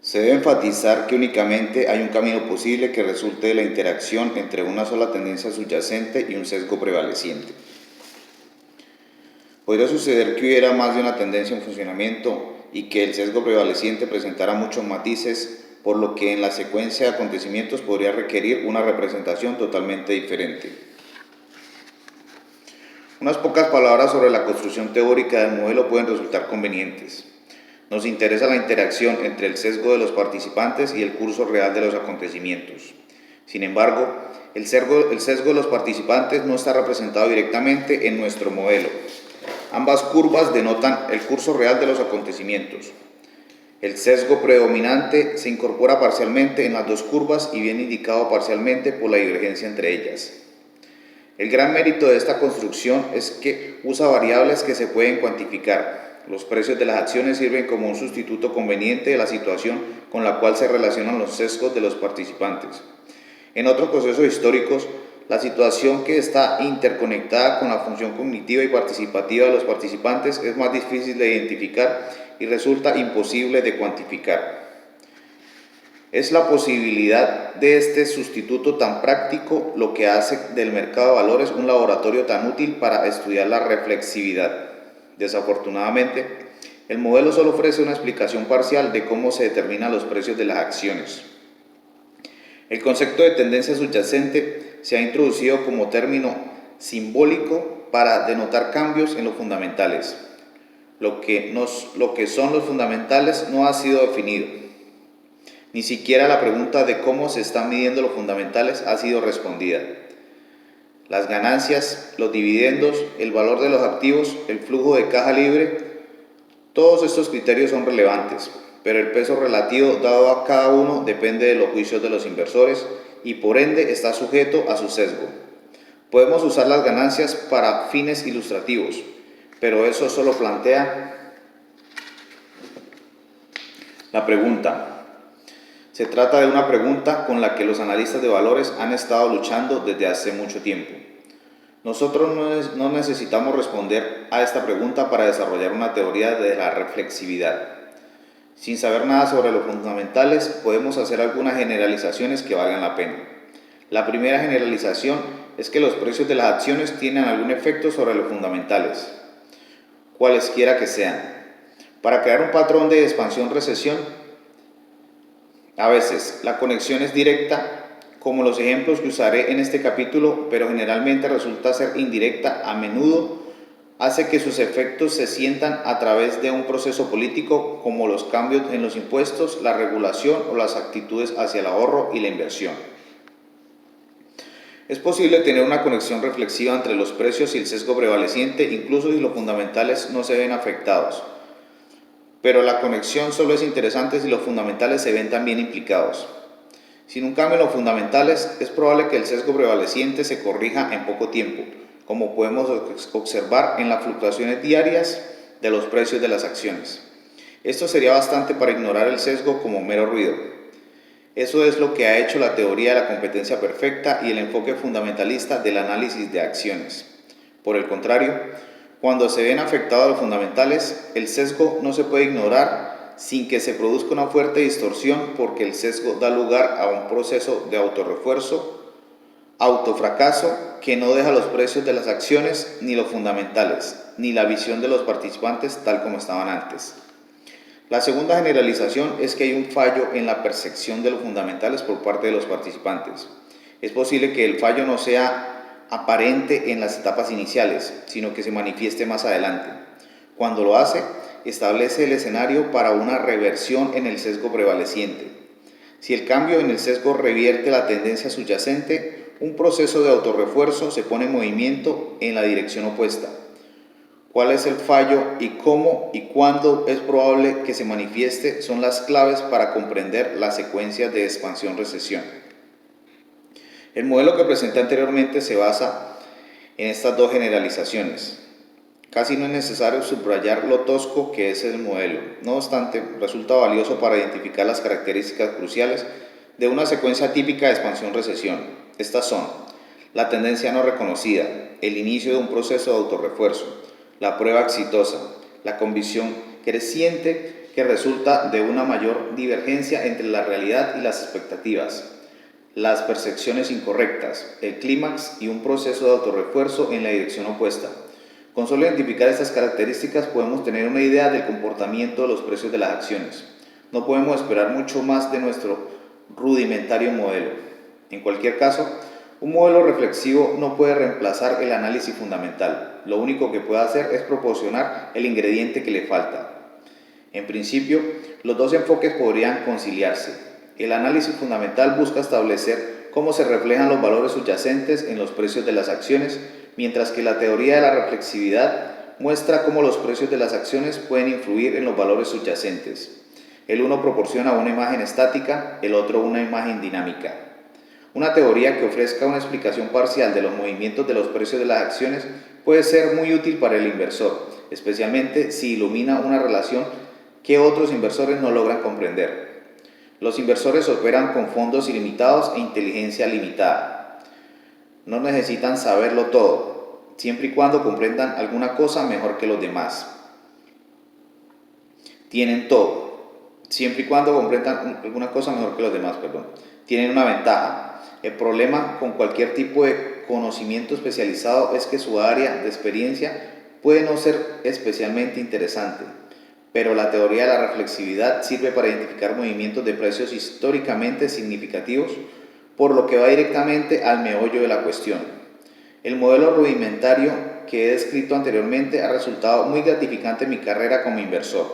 Se debe enfatizar que únicamente hay un camino posible que resulte de la interacción entre una sola tendencia subyacente y un sesgo prevaleciente. Podría suceder que hubiera más de una tendencia en funcionamiento y que el sesgo prevaleciente presentara muchos matices, por lo que en la secuencia de acontecimientos podría requerir una representación totalmente diferente. Unas pocas palabras sobre la construcción teórica del modelo pueden resultar convenientes. Nos interesa la interacción entre el sesgo de los participantes y el curso real de los acontecimientos. Sin embargo, el sesgo de los participantes no está representado directamente en nuestro modelo. Ambas curvas denotan el curso real de los acontecimientos. El sesgo predominante se incorpora parcialmente en las dos curvas y viene indicado parcialmente por la divergencia entre ellas. El gran mérito de esta construcción es que usa variables que se pueden cuantificar. Los precios de las acciones sirven como un sustituto conveniente de la situación con la cual se relacionan los sesgos de los participantes. En otros procesos históricos, la situación que está interconectada con la función cognitiva y participativa de los participantes es más difícil de identificar y resulta imposible de cuantificar. Es la posibilidad de este sustituto tan práctico lo que hace del mercado de valores un laboratorio tan útil para estudiar la reflexividad. Desafortunadamente, el modelo solo ofrece una explicación parcial de cómo se determinan los precios de las acciones. El concepto de tendencia subyacente se ha introducido como término simbólico para denotar cambios en los fundamentales. Lo que son los fundamentales no ha sido definido. Ni siquiera la pregunta de cómo se están midiendo los fundamentales ha sido respondida. Las ganancias, los dividendos, el valor de los activos, el flujo de caja libre, todos estos criterios son relevantes, pero el peso relativo dado a cada uno depende de los juicios de los inversores y por ende está sujeto a su sesgo. Podemos usar las ganancias para fines ilustrativos, pero eso solo plantea la pregunta. Se trata de una pregunta con la que los analistas de valores han estado luchando desde hace mucho tiempo. Nosotros no necesitamos responder a esta pregunta para desarrollar una teoría de la reflexividad. Sin saber nada sobre los fundamentales, podemos hacer algunas generalizaciones que valgan la pena. La primera generalización es que los precios de las acciones tienen algún efecto sobre los fundamentales, cualesquiera que sean. Para crear un patrón de expansión-recesión, a veces la conexión es directa, como los ejemplos que usaré en este capítulo, pero generalmente resulta ser indirecta. A menudo hace que sus efectos se sientan a través de un proceso político, como los cambios en los impuestos, la regulación o las actitudes hacia el ahorro y la inversión. Es posible tener una conexión reflexiva entre los precios y el sesgo prevaleciente, incluso si los fundamentales no se ven afectados. Pero la conexión solo es interesante si los fundamentales se ven también implicados. Sin un cambio en los fundamentales, es probable que el sesgo prevaleciente se corrija en poco tiempo, como podemos observar en las fluctuaciones diarias de los precios de las acciones. Esto sería bastante para ignorar el sesgo como mero ruido. Eso es lo que ha hecho la teoría de la competencia perfecta y el enfoque fundamentalista del análisis de acciones. Por el contrario, cuando se ven afectados los fundamentales, el sesgo no se puede ignorar sin que se produzca una fuerte distorsión, porque el sesgo da lugar a un proceso de autorrefuerzo, autofracaso, que no deja los precios de las acciones, ni los fundamentales, ni la visión de los participantes tal como estaban antes. La segunda generalización es que hay un fallo en la percepción de los fundamentales por parte de los participantes. Es posible que el fallo no sea aparente en las etapas iniciales, sino que se manifieste más adelante. Cuando lo hace, establece el escenario para una reversión en el sesgo prevaleciente. Si el cambio en el sesgo revierte la tendencia subyacente, un proceso de autorrefuerzo se pone en movimiento en la dirección opuesta. ¿Cuál es el fallo y cómo y cuándo es probable que se manifieste? Son las claves para comprender la secuencia de expansión-recesión. El modelo que presenté anteriormente se basa en estas dos generalizaciones. Casi no es necesario subrayar lo tosco que es el modelo. No obstante, resulta valioso para identificar las características cruciales de una secuencia típica de expansión-recesión. Estas son: la tendencia no reconocida, el inicio de un proceso de autorrefuerzo, la prueba exitosa, la convicción creciente que resulta de una mayor divergencia entre la realidad y las expectativas, las percepciones incorrectas, el clímax y un proceso de autorrefuerzo en la dirección opuesta. Con solo identificar estas características podemos tener una idea del comportamiento de los precios de las acciones. No podemos esperar mucho más de nuestro rudimentario modelo. En cualquier caso, un modelo reflexivo no puede reemplazar el análisis fundamental. Lo único que puede hacer es proporcionar el ingrediente que le falta. En principio, los dos enfoques podrían conciliarse. El análisis fundamental busca establecer cómo se reflejan los valores subyacentes en los precios de las acciones, mientras que la teoría de la reflexividad muestra cómo los precios de las acciones pueden influir en los valores subyacentes. El uno proporciona una imagen estática, el otro una imagen dinámica. Una teoría que ofrezca una explicación parcial de los movimientos de los precios de las acciones puede ser muy útil para el inversor, especialmente si ilumina una relación que otros inversores no logran comprender. Los inversores operan con fondos ilimitados e inteligencia limitada. No necesitan saberlo todo, siempre y cuando comprendan alguna cosa mejor que los demás. Tienen todo, siempre y cuando comprendan alguna cosa mejor que los demás, Tienen una ventaja. El problema con cualquier tipo de conocimiento especializado es que su área de experiencia puede no ser especialmente interesante, pero la teoría de la reflexividad sirve para identificar movimientos de precios históricamente significativos, por lo que va directamente al meollo de la cuestión. El modelo rudimentario que he descrito anteriormente ha resultado muy gratificante en mi carrera como inversor.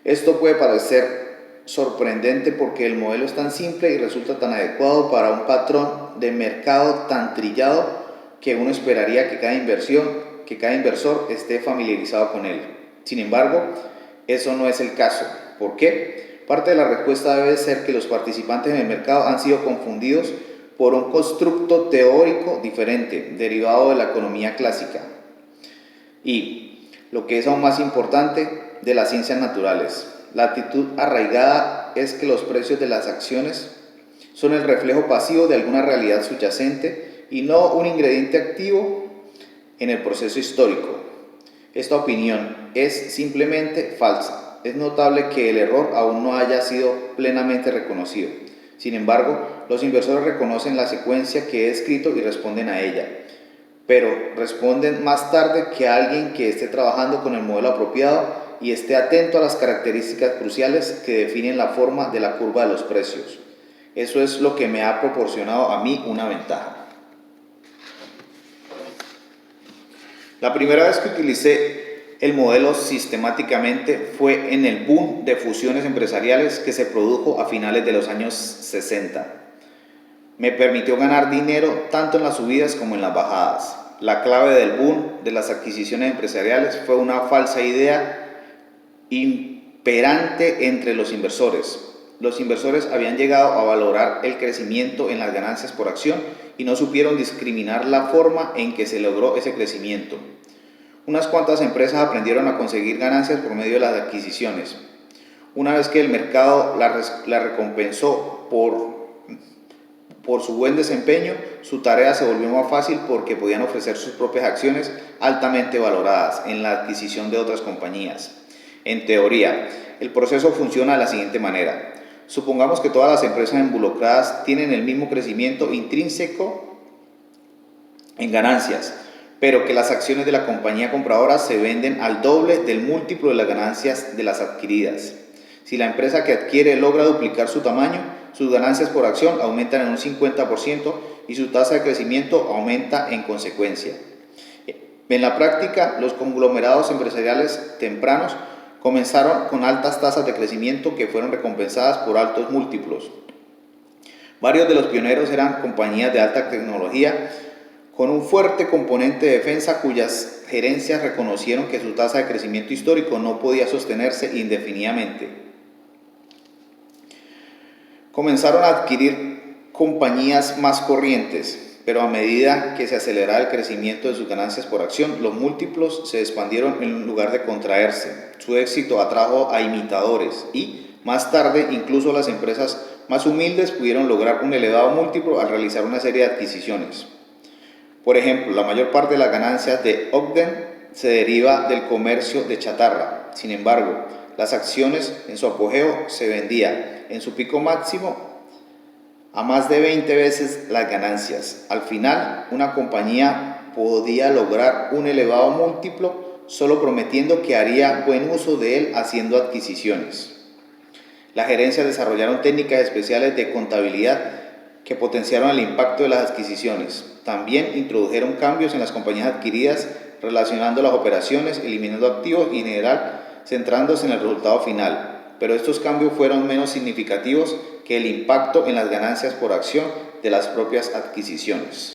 Esto puede parecer sorprendente porque el modelo es tan simple y resulta tan adecuado para un patrón de mercado tan trillado que uno esperaría que cada inversor esté familiarizado con él. Sin embargo, eso no es el caso. ¿Por qué? Parte de la respuesta debe ser que los participantes en el mercado han sido confundidos por un constructo teórico diferente, derivado de la economía clásica. Y, lo que es aún más importante, de las ciencias naturales. La actitud arraigada es que los precios de las acciones son el reflejo pasivo de alguna realidad subyacente y no un ingrediente activo en el proceso histórico. Esta opinión es simplemente falsa. Es notable que el error aún no haya sido plenamente reconocido. Sin embargo, los inversores reconocen la secuencia que he descrito y responden a ella, pero responden más tarde que alguien que esté trabajando con el modelo apropiado y esté atento a las características cruciales que definen la forma de la curva de los precios. Eso es lo que me ha proporcionado a mí una ventaja. La primera vez que utilicé el modelo sistemáticamente fue en el boom de fusiones empresariales que se produjo a finales de los años 60. Me permitió ganar dinero tanto en las subidas como en las bajadas. La clave del boom de las adquisiciones empresariales fue una falsa idea imperante entre los inversores. Los inversores habían llegado a valorar el crecimiento en las ganancias por acción y no supieron discriminar la forma en que se logró ese crecimiento. Unas cuantas empresas aprendieron a conseguir ganancias por medio de las adquisiciones. Una vez que el mercado la recompensó por su buen desempeño, su tarea se volvió más fácil porque podían ofrecer sus propias acciones altamente valoradas en la adquisición de otras compañías. En teoría, el proceso funciona de la siguiente manera. Supongamos que todas las empresas involucradas tienen el mismo crecimiento intrínseco en ganancias, pero que las acciones de la compañía compradora se venden al doble del múltiplo de las ganancias de las adquiridas. Si la empresa que adquiere logra duplicar su tamaño, sus ganancias por acción aumentan en un 50% y su tasa de crecimiento aumenta en consecuencia. En la práctica, los conglomerados empresariales tempranos comenzaron con altas tasas de crecimiento que fueron recompensadas por altos múltiplos. Varios de los pioneros eran compañías de alta tecnología con un fuerte componente de defensa cuyas gerencias reconocieron que su tasa de crecimiento histórico no podía sostenerse indefinidamente. Comenzaron a adquirir compañías más corrientes, pero a medida que se aceleraba el crecimiento de sus ganancias por acción, los múltiplos se expandieron en lugar de contraerse. Su éxito atrajo a imitadores y, más tarde, incluso las empresas más humildes pudieron lograr un elevado múltiplo al realizar una serie de adquisiciones. Por ejemplo, la mayor parte de las ganancias de Ogden se deriva del comercio de chatarra. Sin embargo, las acciones en su apogeo se vendía en su pico máximo a más de 20 veces las ganancias. Al final, una compañía podía lograr un elevado múltiplo solo prometiendo que haría buen uso de él haciendo adquisiciones. La gerencia desarrollaron técnicas especiales de contabilidad que potenciaron el impacto de las adquisiciones. También introdujeron cambios en las compañías adquiridas, relacionando las operaciones, eliminando activos y en general centrándose en el resultado final. Pero estos cambios fueron menos significativos que el impacto en las ganancias por acción de las propias adquisiciones.